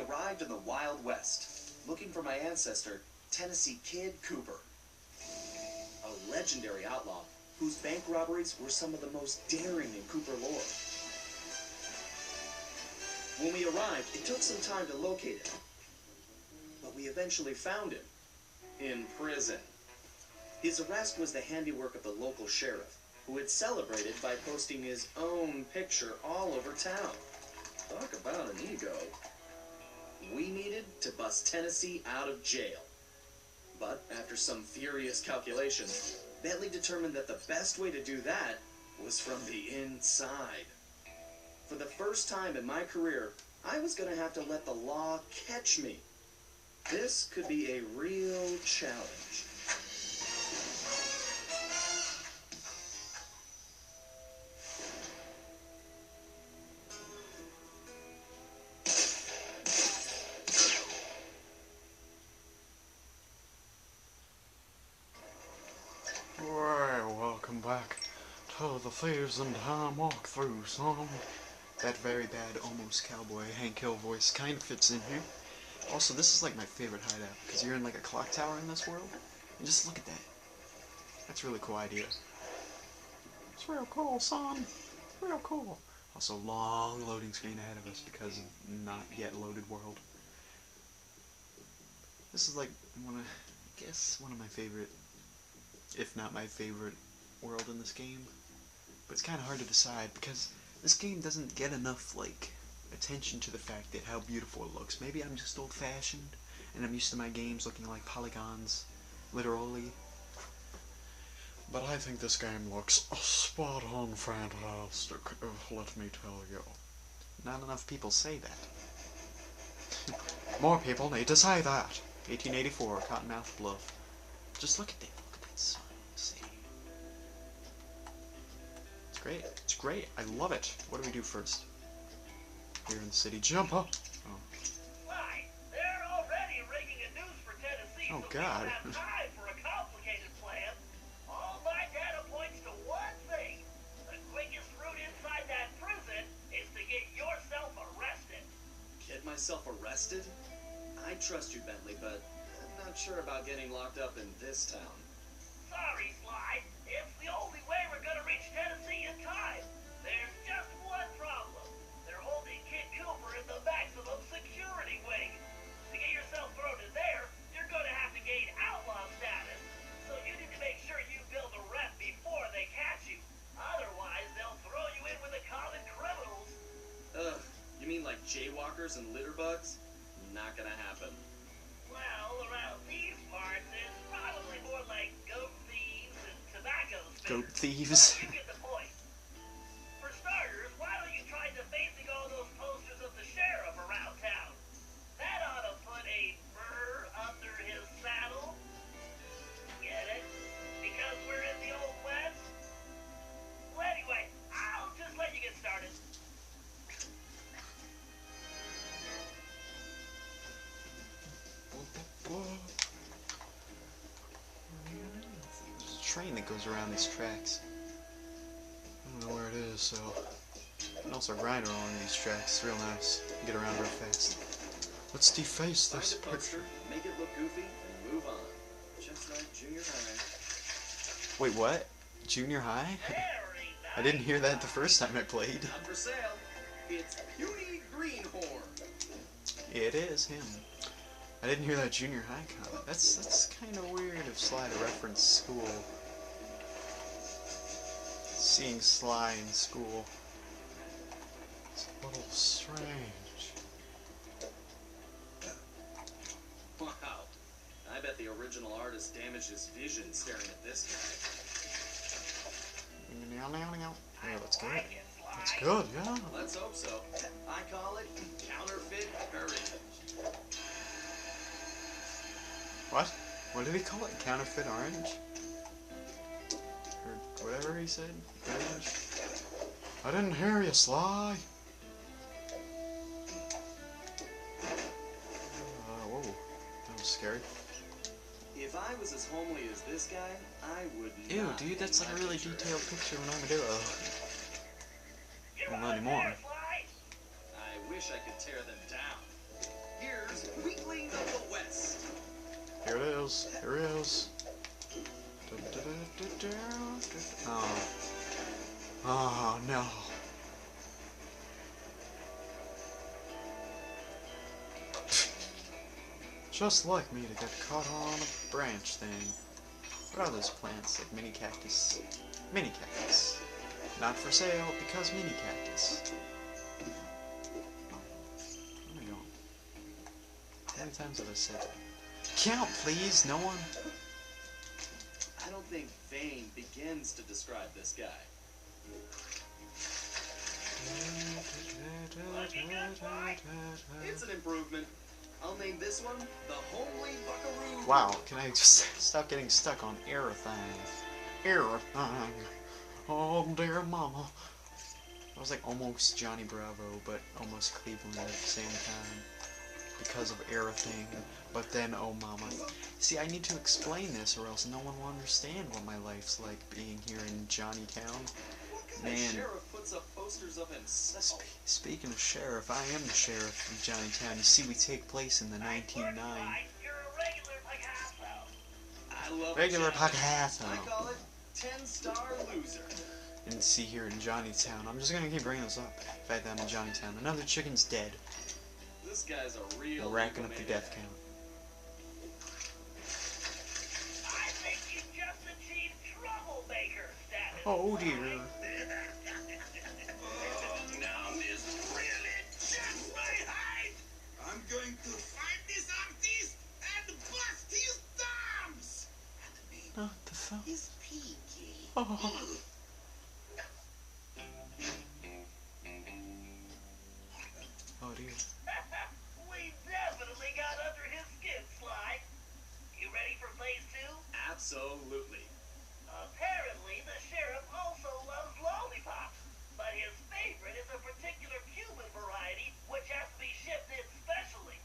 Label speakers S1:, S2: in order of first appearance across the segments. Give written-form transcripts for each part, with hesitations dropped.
S1: arrived in the Wild West, looking for my ancestor, Tennessee Kid Cooper. A legendary outlaw whose bank robberies were some of the most daring in Cooper lore. When we arrived, it took some time to locate him, but we eventually found him in prison. His arrest was the handiwork of the local sheriff, who had celebrated by posting his own picture all over town. Talk about an ego. We needed to bust Tennessee out of jail. But after some furious calculations, Bentley determined that the best way to do that was from the inside. For the first time in my career, I was going to have to let the law catch me. This could be a real challenge.
S2: Well, welcome back to the Thieves in Time walkthrough, son. That very bad, almost cowboy Hank Hill voice kind of fits in here. Also, this is like my favorite hideout, because you're in like a clock tower in this world. And just look at that. That's a really cool idea. It's real cool, son. Real cool. Also, long loading screen ahead of us because of not yet loaded world. This is like one of my favorite, if not my favorite, world in this game. But it's kind of hard to decide because this game doesn't get enough, like, attention to the fact that how beautiful it looks. Maybe I'm just old-fashioned, and I'm used to my games looking like polygons, literally. But I think this game looks spot-on fantastic, let me tell you. Not enough people say that. More people need to say that. 1884, Cottonmouth Bluff. Just look at that. Look at that sun. See? It's great. It's great. I love it. What do we do first? Here in the city. Jump up! Oh.
S3: Why, they're already rigging a noose for Tennessee,
S2: Oh,
S3: so
S2: God.
S3: we don't have time for a complicated plan. All my data points to one thing. The quickest route inside that prison is to get yourself arrested.
S1: Get myself arrested? I trust you, Bentley, but I'm not sure about getting locked up in this town.
S3: Sorry, Sly. It's the only way we're gonna reach Tennessee in time. There's just one problem. They're holding Kid Cooper in the maximum security wing. To get yourself thrown in there, you're gonna have to gain outlaw status. So you need to make sure you build a rep before they catch you. Otherwise, they'll throw you in with the common criminals.
S1: Ugh, you mean like jaywalkers and litterbugs? Not gonna happen.
S3: Well, around these parts, it's probably more like goat thieves and tobacco spinners.
S2: Goat thieves.
S3: You get the point. For starters, why don't you try defacing all those posters of the sheriff around town? That ought to put a burr under his saddle. Get it? Because we're in the Old West? Well, anyway, I'll just let you get started.
S2: There's a train that goes around these tracks. I don't know where it is, so you can also ride along these tracks. It's real nice. Get around real fast. Let's deface this
S1: Find a poster, make it look goofy, and move on. Just like junior high.
S2: Wait, what? Junior high?
S3: Very nice.
S2: I didn't hear that the first time I played.
S1: Not for sale. It's Puny Greenhorn.
S2: It is him. I didn't hear that junior high comment. That's kind of weird of Sly to reference school. Seeing Sly in school. It's a little strange.
S1: Wow. I bet the original artist damaged his vision staring at this
S2: Yeah, that's good.
S3: Like it, Sly.
S2: That's good, yeah.
S1: guy. Let's hope so. I call it counterfeit courage.
S2: What? What did he call it? Counterfeit orange? Or whatever he said? Orange? I didn't hear you, Sly! Whoa. That was scary.
S1: If I was as homely as this guy, I would
S2: Ew,
S1: not
S2: dude, that's like a really
S1: picture.
S2: detailed picture of an armadillo.
S3: You
S2: Well, not
S3: want
S2: anymore.
S3: there, Sly?
S1: I wish I could tear them down.
S3: You
S1: Queen of the West.
S2: Here it is. Here it is. Oh. Oh, no. Just like me to get caught on a branch thing. What are those plants? Like mini cactus? Mini cactus. Not for sale because mini cactus. Where am I going? How many times have I said that? Count, please, no one.
S1: I don't think vain begins to describe this guy. It's an improvement. I'll name this one the Homely Buckaroo.
S2: Wow, can I just stop getting stuck on everything? Everything. Oh, dear mama. I was like almost Johnny Bravo, but almost Cleveland at the same time. Because of everything. But then, oh mama. See, I need to explain this or else no one will understand what my life's like being here in Johnnytown.
S1: Man. The sheriff puts up posters of himself.
S2: Speaking of sheriff, I am the sheriff of Johnnytown. You see, we take place in the 1909.
S3: You're a regular Picasso.
S1: I love
S2: regular Picasso.
S1: I call it 10-star loser.
S2: And see, here in Johnnytown, I'm just gonna keep bringing this up. The fact that I'm in Johnnytown. Another chicken's dead.
S1: This guy's a real.
S2: We're racking up the death count.
S3: I think you just achieved troublemaker status.
S2: Oh dear.
S4: Now this really just my height. I'm going to find this artist and bust his thumbs.
S2: Oh, the fuck?
S4: He's peaky.
S2: Oh. Oh dear.
S3: We definitely got under his skin, Sly. You ready for phase 2?
S1: Absolutely.
S3: Apparently, the sheriff also loves lollipops, but his favorite is a particular Cuban variety which has to be shipped in specially.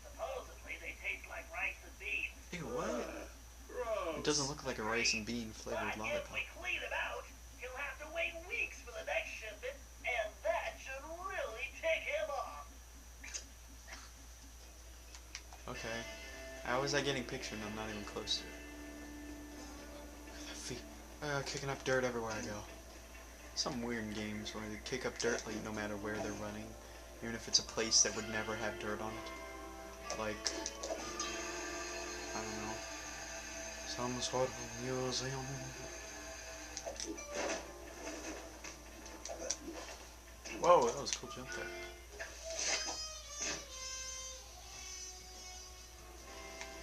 S3: Supposedly, they taste like rice and beans.
S2: Ew, what?
S1: Gross.
S2: It doesn't look like a rice and bean flavored
S3: But if
S2: lollipop.
S3: we clean him out, he'll have to wait weeks for the next shipment, and that should really tick him off.
S2: Okay. How was I getting pictured and I'm not even close to it? Feet. Kicking up dirt everywhere I go. Some weird games where they kick up dirt like no matter where they're running. Even if it's a place that would never have dirt on it. Like, I don't know. Some sort of museum. Whoa, that was a cool jump there.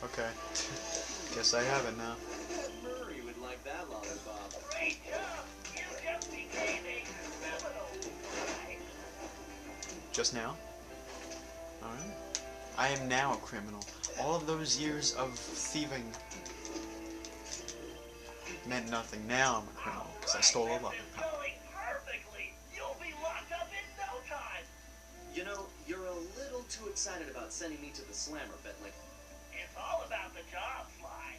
S2: Okay. Guess I have it now.
S1: Murray would like that lollipop.
S3: Great job! You just became a criminal, Sly.
S2: Just now? Alright. I am now a criminal. All of those years of thieving meant nothing. Now I'm a criminal because I stole a
S3: This is
S2: lollipop.
S3: going perfectly. You'll be locked up in no time.
S1: You know, you're a little too excited about sending me to the slammer, Bentley.
S3: It's all about the job, Sly.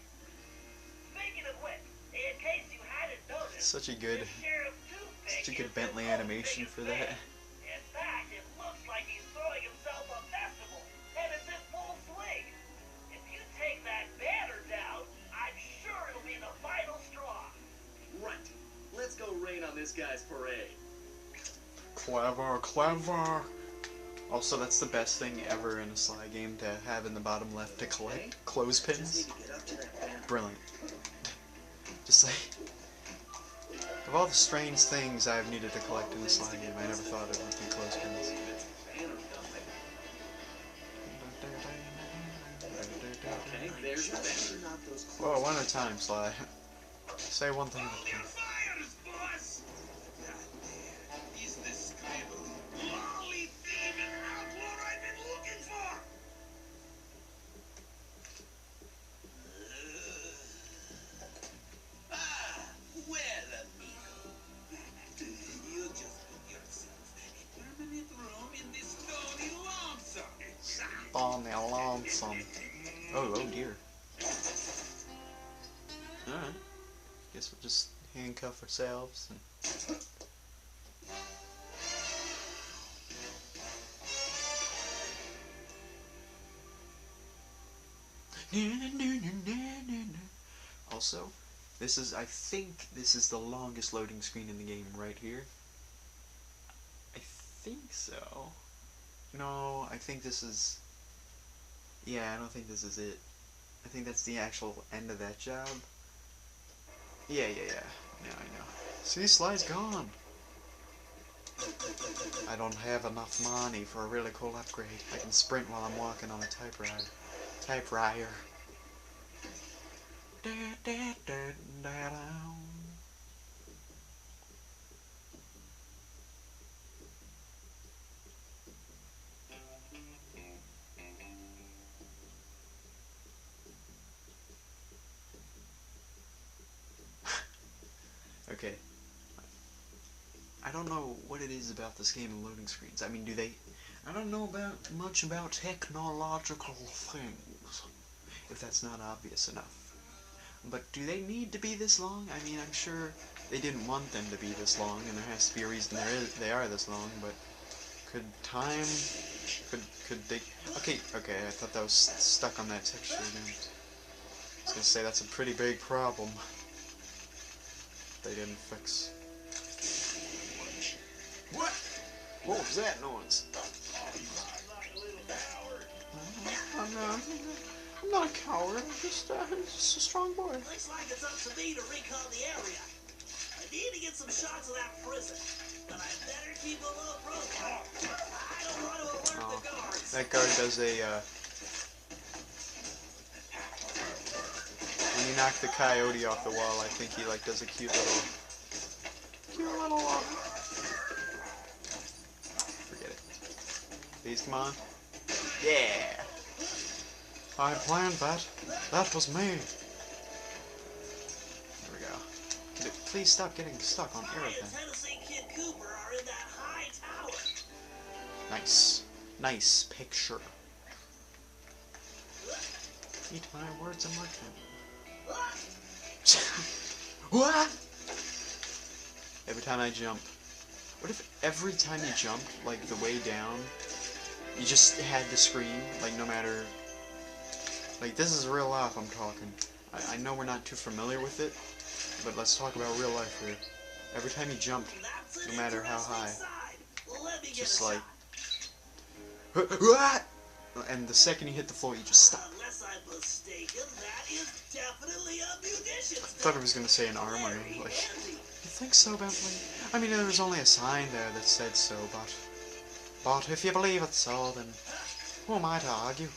S3: Speaking of which, in case you hadn't noticed,
S2: Such a good,
S3: the sheriff's toothpick
S2: such a good
S3: is
S2: Bentley
S3: his own
S2: animation
S3: biggest
S2: for that.
S3: fan. In fact, it looks like he's throwing himself a festival, and it's in full swing. If you take that banner down, I'm sure it'll be the final straw.
S1: Right. Let's go rain on this guy's parade.
S2: Clever, clever. Also, that's the best thing ever in a Sly game to have in the bottom left to collect
S1: Just
S2: clothespins.
S1: need to get up to that banner.
S2: Brilliant. Just like, of all the strange things I've needed to collect in a Sly game, I never thought it would be clothespins.
S1: Banner dumping. Okay, there's your banner. Not those
S2: Whoa, one at a time, Sly. Say one thing at a
S4: Hold
S2: time.
S4: your fires, boss. That there is the scribble, lolly thieving outlaw I've been looking for. Well, amigo. You just put yourself a permanent room in this stony lonesome.
S2: On the lonesome. Oh dear. Alright. Guess we'll just handcuff ourselves and... Also, I think this is the longest loading screen in the game right here. I think so. No, I think this is... Yeah, I don't think this is it. I think that's the actual end of that job. Yeah. Now I know. See, Sly's gone. I don't have enough money for a really cool upgrade. I can sprint while I'm walking on a typewriter. Okay. I don't know what it is about this game and loading screens. I mean, I don't know much about technological things, if that's not obvious enough. But do they need to be this long? I mean, I'm sure they didn't want them to be this long, and there has to be a reason they are this long, but could they... Okay, I thought that was stuck on that texture again. I was gonna say, that's a pretty big problem they didn't fix. What? What was that noise? I'm not a coward. I'm just a strong boy.
S3: Looks like it's up to me to recon the area. I need to get some shots of that prison, but I better keep a low profile. I don't want to alert the guards.
S2: That guard does a, when you knock the coyote off the wall, I think he, like, does a cute little, forget it. Please, come on. Yeah! I planned that. That was me. There we go. Please stop getting stuck on everything.
S3: Tennessee Kid Cooper are in that high tower.
S2: Nice. Nice picture. Eat my words and mark them. What? Every time I jump. What if every time you jumped, like the way down, you just had to scream, like no matter... Like, this is real life I'm talking. I know we're not too familiar with it, but let's talk about real life here. Every time you jumped, no matter how high, just like... And the second you hit the floor, you just stop.
S3: Unless I'm mistaken, that is definitely a munitions.
S2: I thought it was going to say an armory. Like, you think so, Bentley? I mean, there was only a sign there that said so, but if you believe it's so, then who am I to argue?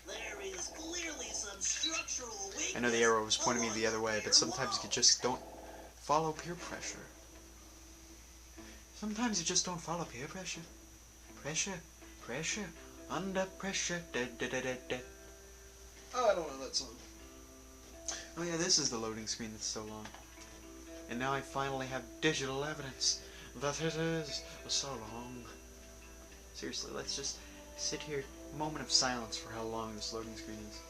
S3: There is clearly some structural weakness.
S2: I know the arrow was pointing me the other way, but sometimes you just don't follow peer pressure. Sometimes you just don't follow peer pressure. Pressure, under pressure. Oh, I don't know that song. Oh yeah, this is the loading screen that's so long. And now I finally have digital evidence that it is so long. Seriously, let's just sit here, a moment of silence for how long this loading screen is.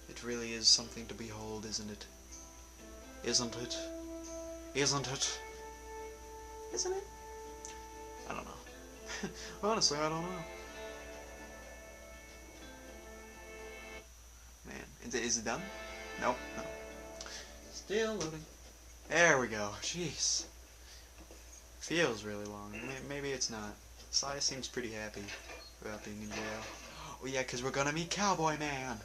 S2: It really is something to behold, isn't it? Isn't it? Isn't it? Isn't it? I don't know. Honestly, I don't know. Man, is it done? Nope, no. Still loading. There we go. Jeez. Feels really long. Maybe it's not. Sly seems pretty happy about being in jail. Oh yeah, because we're gonna meet Cowboy Man.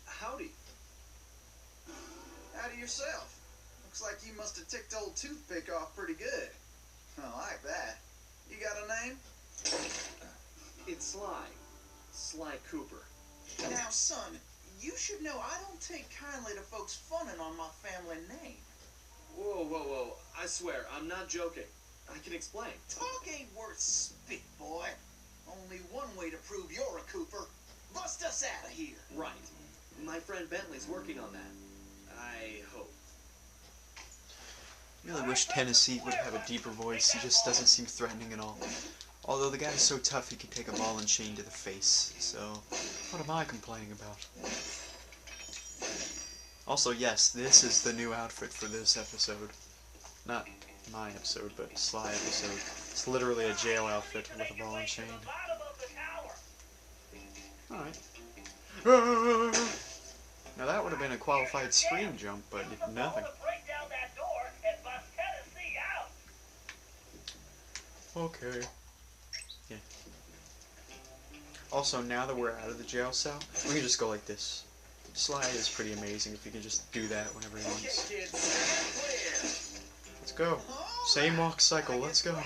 S1: Howdy. Howdy yourself. Looks like you must have ticked old Toothpick off pretty good. I like that. You got a name? It's Sly. Sly Cooper. Now, son, you should know I don't take kindly to folks funning on my family name. Whoa. I swear, I'm not joking. I can explain.
S4: Talk ain't worth spit, boy. Only one way to prove you're a Cooper. Bust us out of here.
S1: Right. My friend Bentley's working on that. I hope.
S2: I really wish Tennessee would have a deeper voice. He just doesn't seem threatening at all. Although the guy is so tough he can take a ball and chain to the face. So, what am I complaining about? Also, yes, this is the new outfit for this episode. Not my episode, but Sly episode. It's literally a jail outfit with a ball and chain. Alright. Now that would have been a qualified screen jump, but it did nothing. Okay. Yeah. Also, now that we're out of the jail cell, we can just go like this. Sly is pretty amazing if he can just do that whenever he wants. Let's go. Same walk cycle, let's go.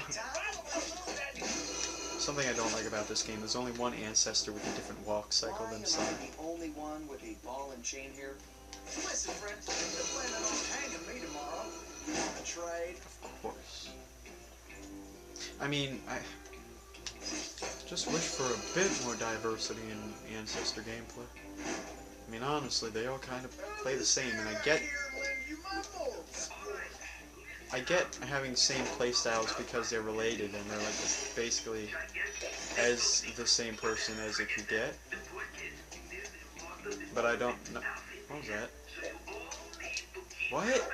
S2: Something I don't like about this game, there's only one ancestor with a different walk cycle than Sly.
S1: Am I the only one with a ball and chain here? Listen, friend, you're planning on hanging me tomorrow. You want to trade?
S2: Of course. I mean, I just wish for a bit more diversity in ancestor gameplay. I mean, honestly, they all kind of play the same, and I get having same playstyles because they're related and they're like basically as the same person as it could get. But I don't know. What was that? What?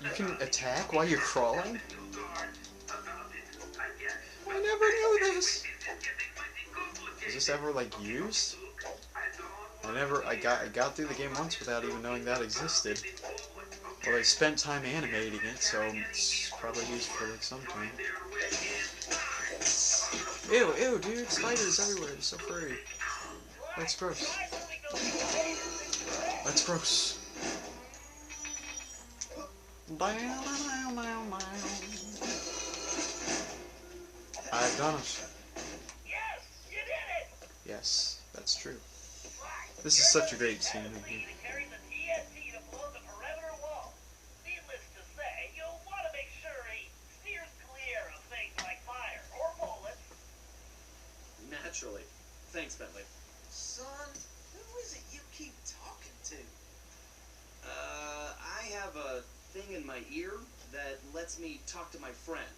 S2: You can attack while you're crawling? I never knew this. Is this ever like used? I got through the game once without even knowing that existed. Well, I spent time animating it, so it's probably used for like some time. Ew, ew, dude, spiders everywhere, it's so furry. That's gross. That's gross. I've done it.
S3: Yes, you did it.
S2: Yes, that's true. This is such a great scene in here.
S1: Naturally. Thanks, Bentley.
S4: Son, who is it you keep talking to?
S1: I have a thing in my ear that lets me talk to my friend.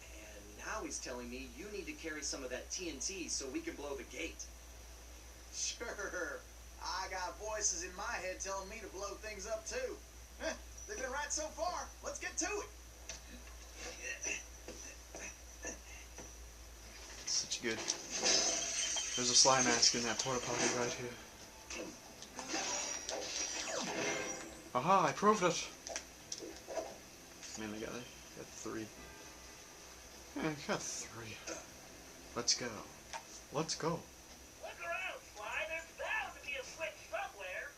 S1: And now he's telling me you need to carry some of that TNT so we can blow the gate.
S4: Sure. I got voices in my head telling me to blow things up too. They've been right so far. Let's get to it.
S2: Such good. There's a Sly mask in that porta potty right here. Aha, I proved it! Man, I got 3. Yeah, I got 3. Let's go. Let's go.
S3: Look around, Sly. There's bound to be a switch somewhere.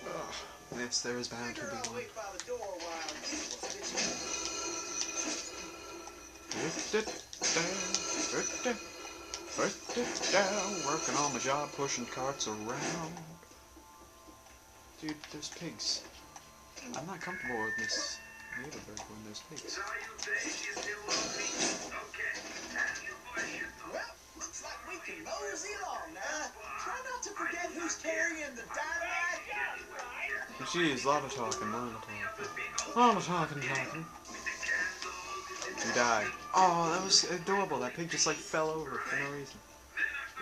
S2: Oh, yes, there is bound to be
S4: I'll
S2: one.
S4: wait by the door while you stitch
S2: Working on my job, pushing carts around. Dude, there's pigs. I'm not comfortable with this neighborhood when there's pigs.
S4: Well, looks like we can mosey along now. Try not to forget who's carrying the dynamite.
S2: Jeez, a lot of talking, a lot of talking. You die. Oh, that was adorable. That pig just like fell over for no reason.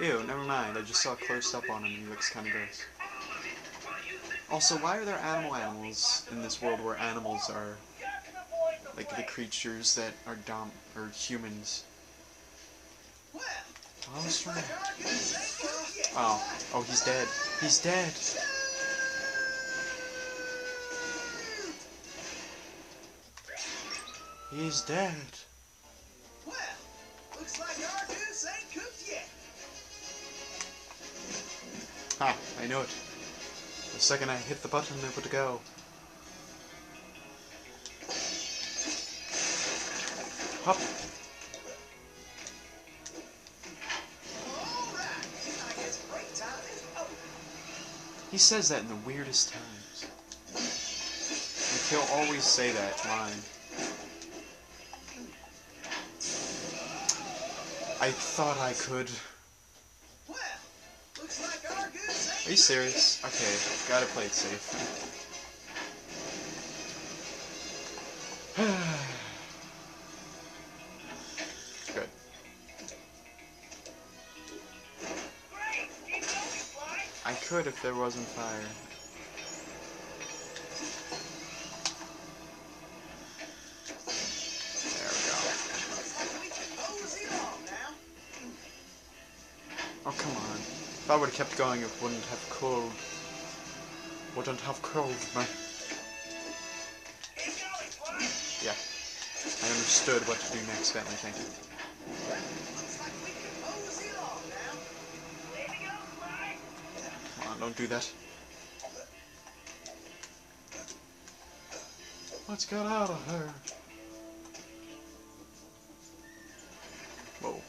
S2: Ew, never mind. I just saw close up on him and he looks kind of gross. Also, why are there animals in this world where animals are like the creatures that are humans? Oh, I was trying to... Oh, he's dead. He's dead. He's dead.
S4: Well, looks like our goose ain't cooked yet.
S2: Ha, I know it. The second I hit the button, it would go. Hop.
S4: Alright, I guess break time is over.
S2: He says that in the weirdest times. Like, he'll always say that line. I thought I could.
S4: Well, looks like our goose ain't
S2: Are you serious? Okay, gotta play it safe. Good.
S3: Great! Keep going, Sly!
S2: I could if there wasn't fire. There we go.
S4: We can mosey along now.
S2: Oh, come on. If I would have kept going, it wouldn't have killed. Wouldn't have killed me.
S3: Keep going, Sly!
S2: Yeah. I understood what to do next, Bentley, thank you.
S4: Looks like we can mosey along now.
S3: Way to go, Sly!
S2: Come on, don't do that. Let's get out of here. Whoa.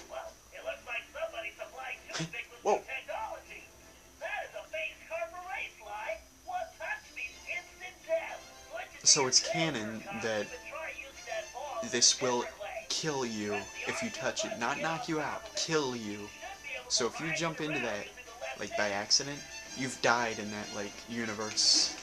S3: Well, it looks like somebody supplied Toothpick with
S2: Whoa.
S3: new technology. That is a phase carver race, Sly. One touch means instant death.
S2: So it's canon that this will kill you if you touch it. Not knock you out, kill you. So if you jump into that, like, by accident, you've died in that, like, universe.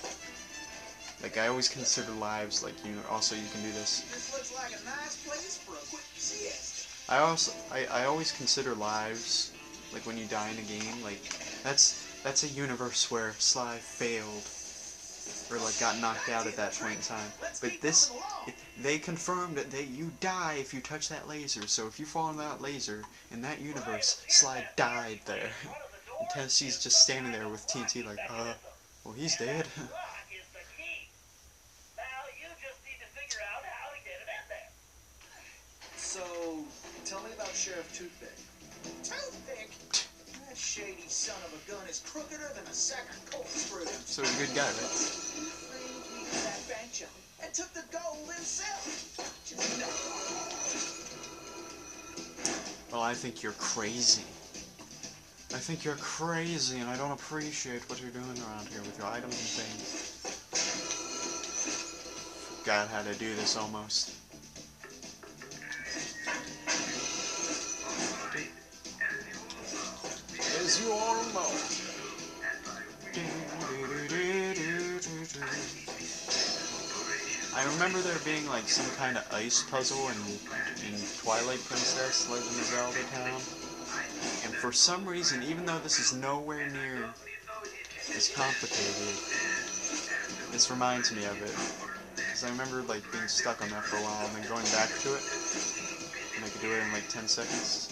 S2: Like, I always consider lives, like, also you can do this.
S4: This looks like a nice place for a quick siesta.
S2: I always consider lives, like, when you die in a game, like, that's a universe where Sly failed, or, like, got knocked out at that point in time. But this, they confirmed that you die if you touch that laser, so if you fall in that laser, in that universe, Sly died there. And Tennessee's just standing there with TNT like, well, he's dead.
S3: Lock is the key. Now you just need to figure out how to get it in there.
S1: So, tell me about Sheriff Toothpick.
S4: Toothpick? That shady son of a gun is crookeder than a sack of corkscrews.
S2: So he's a good guy, right?
S4: He framed me to that bench and took the gold himself. Just no.
S2: Well, I think you're crazy. I think you're crazy, and I don't appreciate what you're doing around here with your items and things. Forgot how to do this almost. As you all know. I remember there being like some kind of ice puzzle in Twilight Princess, Legend of Zelda Town. And for some reason, even though this is nowhere near as complicated, this reminds me of it. Because I remember like being stuck on that for a while and then going back to it. And I could do it in like 10 seconds.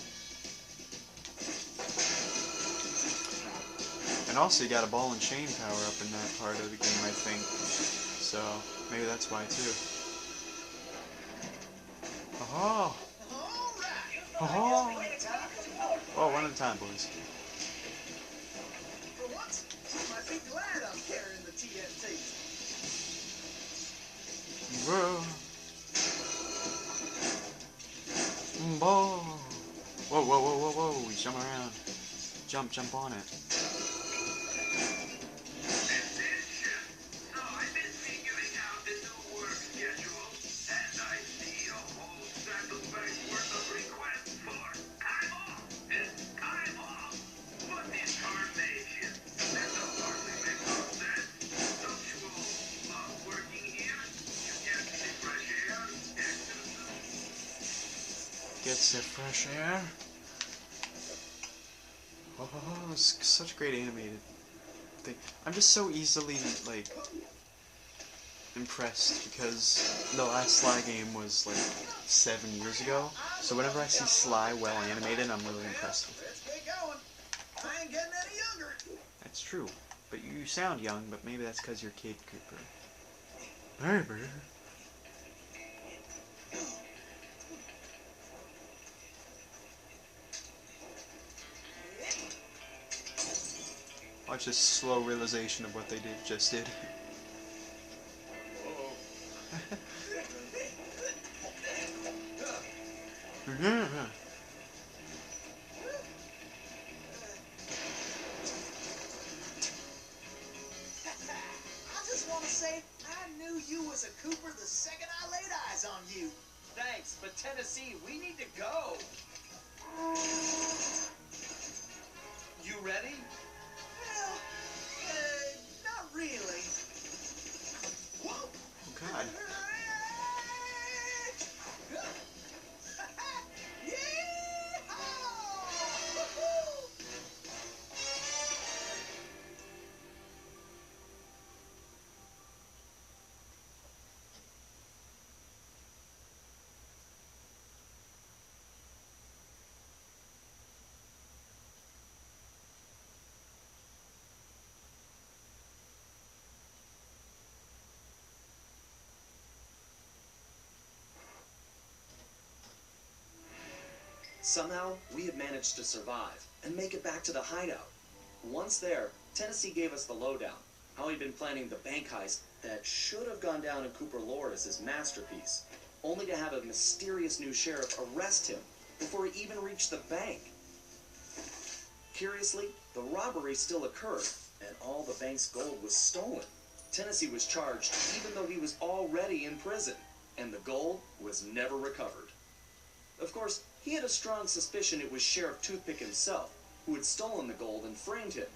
S2: And also you got a ball and chain power up in that part of the game, I think. So, maybe that's why too. Oh! Oh! Oh, one at a time, boys.
S4: For once, you might be glad I'm carrying the TNT.
S2: Whoa! Whoa! Whoa, whoa, whoa, whoa, whoa! Jump around. Jump on it. Gets the fresh air. Oh, it's such great animated thing. I'm just so easily, like, impressed because the last Sly game was, like, 7 years ago. So whenever I see Sly well animated, I'm really impressed with it.
S4: Let's get going. I ain't getting any younger.
S2: That's true. But you sound young, but maybe that's because you're Kid Cooper. Baby. Watch this slow realization of what they just did. Yeah.
S4: I just want to say I knew you was a Cooper the second I laid eyes on you.
S1: Thanks, but Tennessee, we need to go. You ready?
S4: Well, not really. Whoa!
S2: Oh God.
S1: Somehow, we had managed to survive and make it back to the hideout. Once there, Tennessee gave us the lowdown, how he'd been planning the bank heist that should have gone down in Cooper lore as his masterpiece, only to have a mysterious new sheriff arrest him before he even reached the bank. Curiously, the robbery still occurred, and all the bank's gold was stolen. Tennessee was charged even though he was already in prison, and the gold was never recovered. Of course, he had a strong suspicion it was Sheriff Toothpick himself who had stolen the gold and framed him.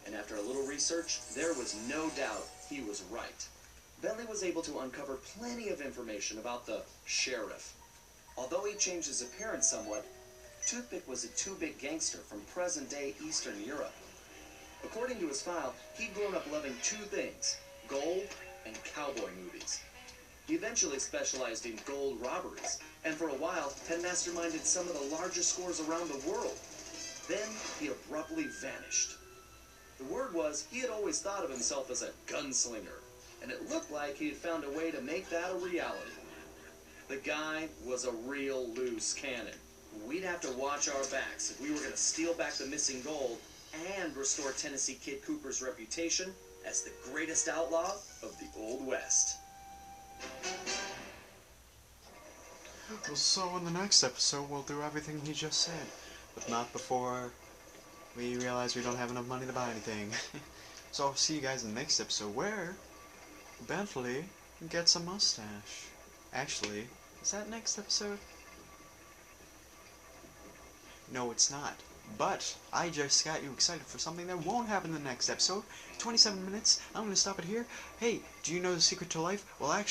S1: And after a little research, there was no doubt he was right. Bentley was able to uncover plenty of information about the sheriff. Although he changed his appearance somewhat, Toothpick was a two-bit gangster from present-day Eastern Europe. According to his file, he'd grown up loving two things: gold and cowboy movies. He eventually specialized in gold robberies, and for a while had masterminded some of the largest scores around the world. Then he abruptly vanished. The word was he had always thought of himself as a gunslinger, and it looked like he had found a way to make that a reality. The guy was a real loose cannon. We'd have to watch our backs if we were going to steal back the missing gold and restore Tennessee Kid Cooper's reputation as the greatest outlaw of the Old West.
S2: Well, so in the next episode, we'll do everything he just said, but not before we realize we don't have enough money to buy anything. So I'll see you guys in the next episode, where Bentley gets a mustache. Actually, is that next episode? No, it's not. But I just got you excited for something that won't happen in the next episode. 27 minutes. I'm going to stop it here. Hey, do you know the secret to life? Well, actually,